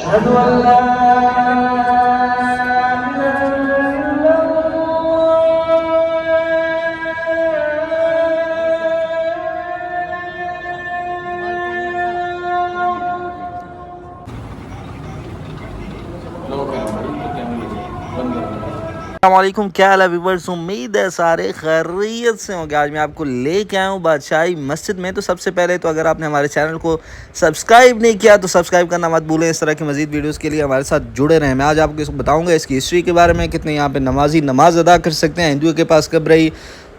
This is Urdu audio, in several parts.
السلام علیکم، کیا حال ہے ویورز؟ امید ہے سارے خیریت سے ہوں گے۔ آج میں آپ کو لے کے آیا ہوں بادشاہی مسجد میں۔ تو سب سے پہلے تو اگر آپ نے ہمارے چینل کو سبسکرائب نہیں کیا تو سبسکرائب کرنا مت بھولیں۔ اس طرح کی مزید ویڈیوز کے لیے ہمارے ساتھ جڑے رہیں۔ میں آج آپ کو بتاؤں گا اس کی ہسٹری کے بارے میں، کتنے یہاں پہ نمازی نماز ادا کر سکتے ہیں، ہندوؤں کے پاس کب رہی،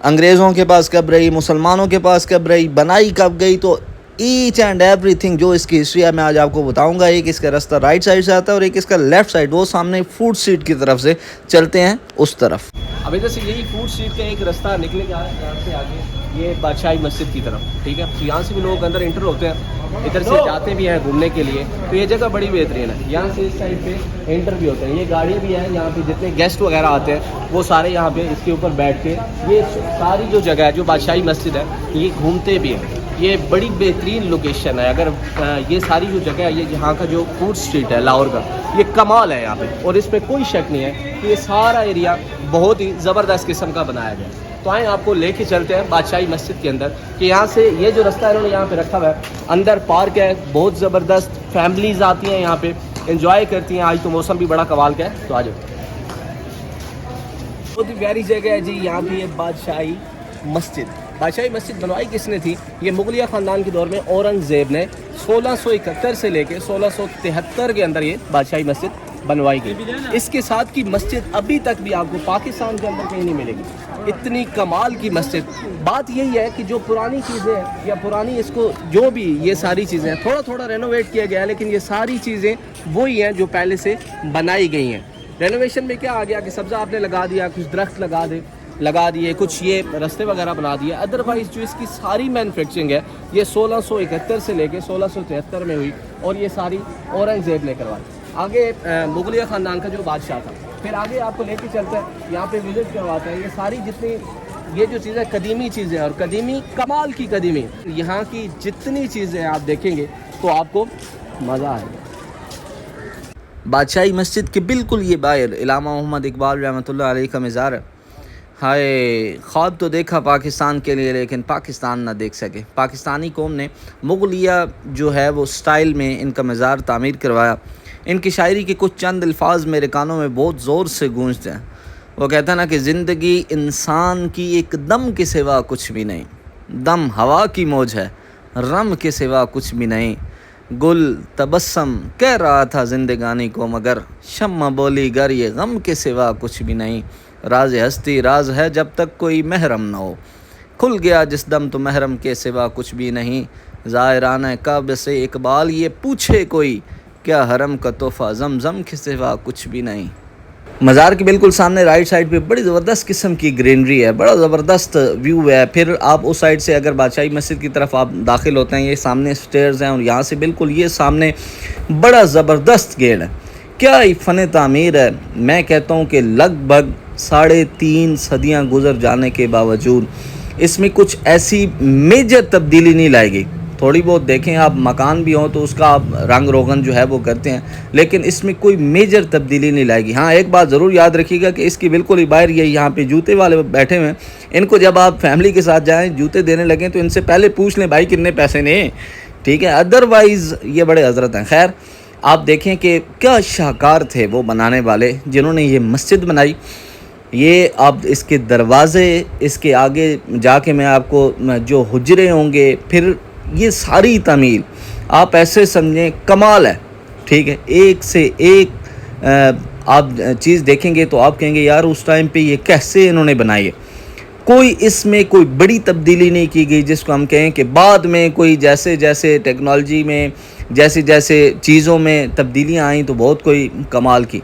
انگریزوں کے پاس کب رہی، مسلمانوں کے پاس کب رہی، بنائی کب گئی، تو ایچ اینڈ ایوری تھنگ جو اس کی ہسٹری ہے میں آج آپ کو بتاؤں گا۔ ایک اس کا راستہ رائٹ سائڈ سے آتا ہے اور ایک اس کا لیفٹ سائڈ، وہ سامنے فوڈ اسٹریٹ کی طرف سے چلتے ہیں اس طرف۔ اب ادھر سے یہی فوڈ اسٹریٹ کا ایک راستہ نکلے گا یہاں سے آگے، یہ بادشاہی مسجد کی طرف، ٹھیک ہے۔ تو یہاں سے بھی لوگ اندر انٹر ہوتے ہیں، ادھر سے جاتے بھی ہیں گھومنے کے لیے۔ تو یہ جگہ بڑی بہترین ہے، یہاں سے اس سائڈ پہ انٹر بھی ہوتے ہیں۔ یہ گاڑی بھی ہے یہاں پہ، جتنے گیسٹ وغیرہ آتے ہیں وہ سارے یہاں پہ اس کے اوپر بیٹھ کے، یہ ساری جو جگہ ہے جو بادشاہی مسجد ہے یہ گھومتے بھی ہیں۔ یہ بڑی بہترین لوکیشن ہے۔ اگر یہ ساری جو جگہ ہے، یہ یہاں کا جو فوڈ اسٹریٹ ہے لاہور کا، یہ کمال ہے یہاں پہ، اور اس پہ کوئی شک نہیں ہے کہ یہ سارا ایریا بہت ہی زبردست قسم کا بنایا گیا ہے۔ تو آئیں آپ کو لے کے چلتے ہیں بادشاہی مسجد کے اندر، کہ یہاں سے یہ جو راستہ انہوں نے یہاں پہ رکھا ہوا ہے، اندر پارک ہے بہت زبردست، فیملیز آتی ہیں یہاں پہ انجوائے کرتی ہیں۔ آج تو موسم بھی بڑا کمال کا ہے، تو آ جاؤ۔ بہت ہی پیاری جگہ ہے جی یہاں پہ، یہ بادشاہی مسجد۔ بادشاہی مسجد بنوائی کس نے تھی؟ یہ مغلیہ خاندان کے دور میں اورنگزیب نے 1671 سے لے کے 1673 کے اندر یہ بادشاہی مسجد بنوائی گئی۔ اس کے ساتھ کی مسجد ابھی تک بھی آپ کو پاکستان کے اندر کہیں نہیں ملے گی، اتنی کمال کی مسجد۔ بات یہی ہے کہ جو پرانی چیزیں یا پرانی اس کو جو بھی یہ ساری چیزیں تھوڑا تھوڑا رینوویٹ کیا گیا ہے، لیکن یہ ساری چیزیں وہی ہیں جو پہلے سے بنائی گئی ہیں۔ رینوویشن میں کیا آ گیا کہ سبزہ آپ نے لگا دیا، کچھ درخت لگا دیے، کچھ یہ رستے وغیرہ بنا دیے۔ ادروائز جو اس کی ساری مینوفیکچرنگ ہے یہ 1671 سے لے کے 1673 میں ہوئی، اور یہ ساری اورنگزیب نے کروائی۔ آگے مغلیہ خاندان کا جو بادشاہ تھا، پھر آگے آپ کو لے کے چلتے ہیں، یہاں پہ وزٹ کرواتے ہیں۔ یہ ساری جتنی یہ جو چیزیں قدیمی چیزیں، اور قدیمی کمال کی قدیمی، یہاں کی جتنی چیزیں آپ دیکھیں گے تو آپ کو مزہ آئے گا۔ بادشاہی مسجد کے بالکل یہ باہر علامہ محمد اقبال رحمۃ اللہ علیہ کا مزار ہے۔ ہائے خواب تو دیکھا پاکستان کے لیے، لیکن پاکستان نہ دیکھ سکے۔ پاکستانی قوم نے مغلیہ جو ہے وہ سٹائل میں ان کا مزار تعمیر کروایا۔ ان کی شاعری کے کچھ چند الفاظ میرے کانوں میں بہت زور سے گونجتے ہیں۔ وہ کہتا ہے نا کہ زندگی انسان کی ایک دم کے سوا کچھ بھی نہیں، دم ہوا کی موج ہے، رم کے سوا کچھ بھی نہیں۔ گل تبسم کہہ رہا تھا زندگانی کو، مگر شمع بولی گر یہ غم کے سوا کچھ بھی نہیں۔ راز ہستی راز ہے جب تک کوئی محرم نہ ہو، کھل گیا جس دم تو محرم کے سوا کچھ بھی نہیں۔ زائرانہ کعبہ سے اقبال یہ پوچھے کوئی، کیا حرم کا تحفہ زمزم کے سوا کچھ بھی نہیں۔ مزار کے بالکل سامنے رائٹ سائڈ پہ بڑی زبردست قسم کی گرینری ہے، بڑا زبردست ویو ہے۔ پھر آپ اس سائڈ سے اگر بادشاہی مسجد کی طرف آپ داخل ہوتے ہیں، یہ سامنے سٹیئرز ہیں، اور یہاں سے بالکل یہ سامنے بڑا زبردست گیٹ ہے۔ کیا ہی فن تعمیر ہے! میں کہتا ہوں کہ لگ بھگ 3.5 صدیاں گزر جانے کے باوجود اس میں کچھ ایسی میجر تبدیلی نہیں لائی گئی۔ تھوڑی بہت دیکھیں آپ، مکان بھی ہوں تو اس کا آپ رنگ روغن جو ہے وہ کرتے ہیں، لیکن اس میں کوئی میجر تبدیلی نہیں لائے گی۔ ہاں ایک بات ضرور یاد رکھیے گا کہ اس کی بالکل ہی باہر یہ یہاں پہ جوتے والے بیٹھے ہوئے ہیں، ان کو جب آپ فیملی کے ساتھ جائیں جوتے دینے لگیں تو ان سے پہلے پوچھ لیں بھائی کتنے پیسے نے، ٹھیک ہے؟ ادروائز یہ بڑے حضرت ہیں۔ خیر آپ دیکھیں کہ کیا شاہکار تھے وہ بنانے والے جنہوں نے یہ مسجد بنائی۔ یہ آپ اس کے دروازے، اس کے آگے جا کے میں آپ کو جو حجرے ہوں گے، پھر یہ ساری تعمیر آپ ایسے سمجھیں کمال ہے، ٹھیک ہے؟ ایک سے ایک آپ چیز دیکھیں گے تو آپ کہیں گے یار اس ٹائم پہ یہ کیسے انہوں نے بنائی ہے۔ کوئی اس میں کوئی بڑی تبدیلی نہیں کی گئی جس کو ہم کہیں کہ بعد میں کوئی جیسے جیسے ٹیکنالوجی میں جیسے جیسے چیزوں میں تبدیلیاں آئیں تو بہت کوئی کمال کی۔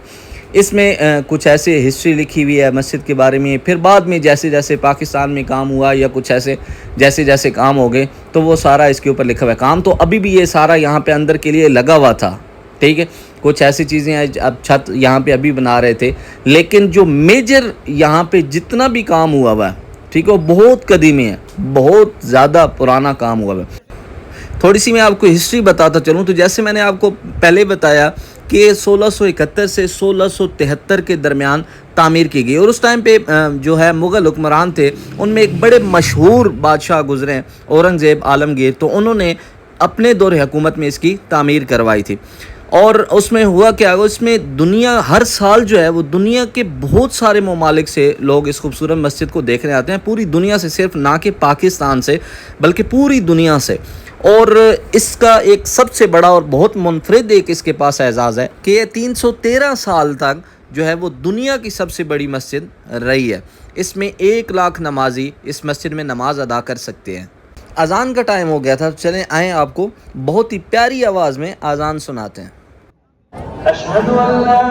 اس میں کچھ ایسے ہسٹری لکھی ہوئی ہے مسجد کے بارے میں، پھر بعد میں جیسے جیسے پاکستان میں کام ہوا یا کچھ ایسے جیسے جیسے کام ہو گئے تو وہ سارا اس کے اوپر لکھا ہوا ہے۔ کام تو ابھی بھی یہ سارا یہاں پہ اندر کے لیے لگا ہوا تھا، ٹھیک ہے؟ کچھ ایسی چیزیں ہیں، اب چھت یہاں پہ ابھی بنا رہے تھے، لیکن جو میجر یہاں پہ جتنا بھی کام ہوا ہے، ٹھیک ہے، وہ بہت قدیمی ہے، بہت زیادہ پرانا کام ہوا ہے۔ تھوڑی سی میں آپ کو ہسٹری بتاتا چلوں تو جیسے میں نے آپ کو پہلے بتایا کہ 1671 سے 1673 کے درمیان تعمیر کی گئی، اور اس ٹائم پہ جو ہے مغل حکمران تھے، ان میں ایک بڑے مشہور بادشاہ گزرے ہیں اورنگزیب عالمگیر، تو انہوں نے اپنے دور حکومت میں اس کی تعمیر کروائی تھی۔ اور اس میں ہوا کیا، اس میں دنیا ہر سال جو ہے وہ دنیا کے بہت سارے ممالک سے لوگ اس خوبصورت مسجد کو دیکھنے آتے ہیں، پوری دنیا سے، صرف نہ کہ پاکستان سے بلکہ پوری دنیا سے۔ اور اس کا ایک سب سے بڑا اور بہت منفرد ایک اس کے پاس اعزاز ہے کہ یہ 313 سال تک جو ہے وہ دنیا کی سب سے بڑی مسجد رہی ہے۔ اس میں 1 لاکھ نمازی اس مسجد میں نماز ادا کر سکتے ہیں۔ اذان کا ٹائم ہو گیا تھا، چلیں آئیں آپ کو بہت ہی پیاری آواز میں اذان سناتے ہیں۔ اشہد ان لا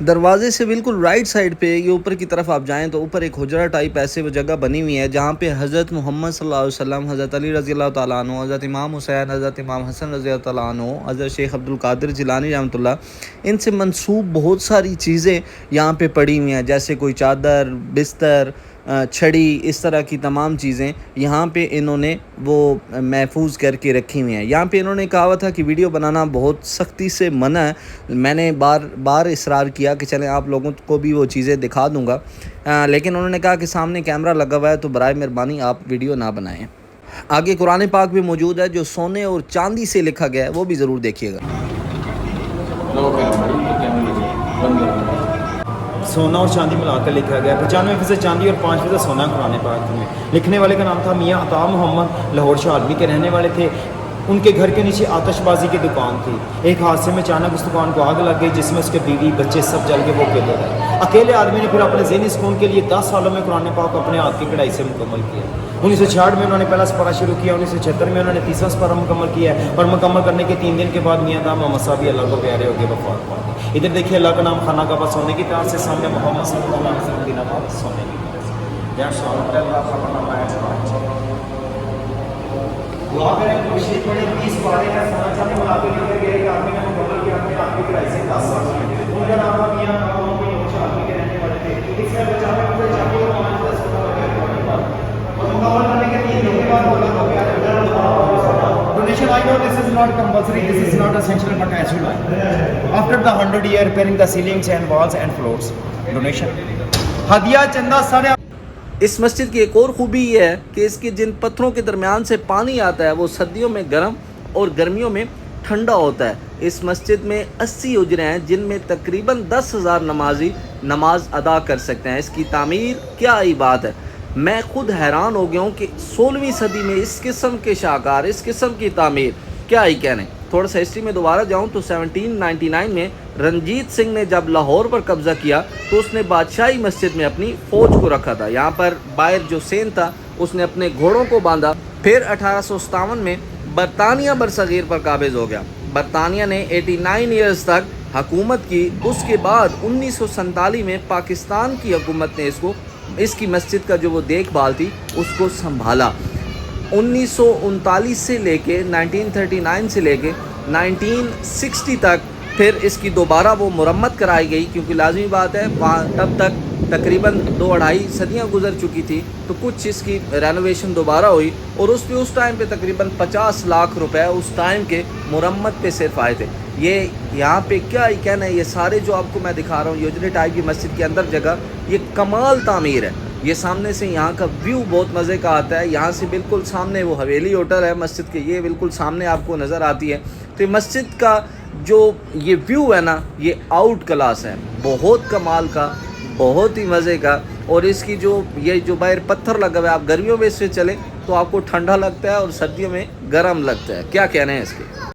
دروازے سے بالکل رائٹ سائڈ پہ یہ اوپر کی طرف آپ جائیں تو اوپر ایک حجرہ ٹائپ ایسے وہ جگہ بنی ہوئی ہے جہاں پہ حضرت محمد صلی اللہ علیہ وسلم، حضرت علی رضی اللہ تعالیٰ عنہ، حضرت امام حسین، حضرت امام حسن رضی اللہ تعالیٰ عنہ، حضرت شیخ عبد القادر جیلانی رحمۃ اللہ، ان سے منسوب بہت ساری چیزیں یہاں پہ پڑی ہوئی ہیں، جیسے کوئی چادر، بستر، چھڑی، اس طرح کی تمام چیزیں یہاں پہ انہوں نے وہ محفوظ کر کے رکھی ہوئی ہیں۔ یہاں پہ انہوں نے کہا ہوا تھا کہ ویڈیو بنانا بہت سختی سے منع ہے، میں نے بار اصرار کیا کہ چلیں آپ لوگوں کو بھی وہ چیزیں دکھا دوں گا، لیکن انہوں نے کہا کہ سامنے کیمرہ لگا ہوا ہے تو برائے مہربانی آپ ویڈیو نہ بنائیں۔ آگے قرآن پاک بھی موجود ہے جو سونے اور چاندی سے لکھا گیا ہے، وہ بھی ضرور دیکھیے گا۔ سونا اور چاندی ملا کر لکھا گیا، 95% چاندی اور 5% سونا قرآن پاک میں۔ لکھنے والے کا نام تھا میاں عطا محمد، لاہور شاعری کے رہنے والے تھے۔ ان کے گھر کے نیچے آتش بازی کی دکان تھی۔ ایک حادثے میں اچانک اس دکان کو آگ لگ گئی جس میں اس کے بیوی بچے سب جل کے وہ اکیلے رہے۔ اکیلے آدمی نے پھر اپنے ذہنی سکون کے لیے 10 سالوں میں قرآن پاک اپنے ہاتھ کی کڑھائی سے مکمل کیا۔ 1966 میں انہوں نے پہلا سپارہ شروع کیا، 1976 میں انہوں نے تیسرا سپارہ مکمل کیا ہے، اور مکمل کرنے کے 3 دن کے بعد میاں عطا محمد صاحب اللہ کو پیارے ہو کے وفات پا گئے۔ ادھر دیکھیے اللہ کا نام خانہ کعبہ سونے کی طرح سے، سامنے محمد صلی اللہ علیہ وسلم کی نماز سونے کی طرح سے۔ جہاں شاہ اللہ کا نام ہے دعا کریں، کوشش پڑھیں، 20 پارے کا سونا چاندی ملا کے لکھا گیا ہے کہ آدمی نے مکمل کیا اپنے آپ کی کڑھائی سے 10 سال میں۔ ان کا نام تھا میاں عطا محمد، شاعری کے رہنے والے تھے۔ اس میں بچانے کو چاندی اور 5 سونا لگا ہے، اور مکمل کرنے کے 3 دن کے بعد اللہ کو پیارے donation. I know this is not compulsory, this is not essential, but as you like. After the 100 year repairing the ceilings and walls and floors. Donation. ہدیہ چندہ سارے۔ اس مسجد کی ایک اور خوبی یہ ہے کہ اس کے جن پتھروں کے درمیان سے پانی آتا ہے وہ سردیوں میں گرم اور گرمیوں میں ٹھنڈا ہوتا ہے۔ اس مسجد میں 80 حجرے ہیں جن میں تقریباً 10,000 نمازی نماز ادا کر سکتے ہیں۔ اس کی تعمیر کیا ہی بات ہے، میں خود حیران ہو گیا ہوں کہ 16ویں صدی میں اس قسم کے شاہکار، اس قسم کی تعمیر، کیا ہی کہنے۔ تھوڑا سا ہسٹری میں دوبارہ جاؤں تو 1799 میں رنجیت سنگھ نے جب لاہور پر قبضہ کیا تو اس نے بادشاہی مسجد میں اپنی فوج کو رکھا تھا۔ یہاں پر باہر جو سین تھا اس نے اپنے گھوڑوں کو باندھا۔ پھر 1857 میں برطانیہ برصغیر پر قابض ہو گیا۔ برطانیہ نے 89 ایئرز تک حکومت کی۔ اس کے بعد 1947 میں پاکستان کی حکومت نے اس کی مسجد کا جو وہ دیکھ بھال تھی اس کو سنبھالا۔ 1939 سے لے کے 1939 سے لے کے 1960 تک پھر اس کی دوبارہ وہ مرمت کرائی گئی، کیونکہ لازمی بات ہے تب تک تقریباً 2-2.5 صدیاں گزر چکی تھی، تو کچھ اس کی رینوویشن دوبارہ ہوئی، اور اس ٹائم پہ تقریباً 50 لاکھ روپے اس ٹائم کے مرمت پہ صرف آئے تھے۔ یہ یہاں پہ کیا ہی کہنا ہے، یہ سارے جو آپ کو میں دکھا رہا ہوں یوجنے ٹائپ کی مسجد کے اندر جگہ، یہ کمال تعمیر ہے۔ یہ سامنے سے یہاں کا ویو بہت مزے کا آتا ہے۔ یہاں سے بالکل سامنے وہ حویلی ہوٹل ہے مسجد کے، یہ بالکل سامنے آپ کو نظر آتی ہے۔ تو یہ مسجد کا جو یہ ویو ہے نا، یہ آؤٹ کلاس ہے، بہت کمال کا، بہت ہی مزے کا۔ اور اس کی یہ جو باہر پتھر لگا ہوا ہے، آپ گرمیوں میں اس سے چلیں تو آپ کو ٹھنڈا لگتا ہے اور سردیوں میں گرم لگتا ہے۔ کیا کہنے ہیں اس کے؟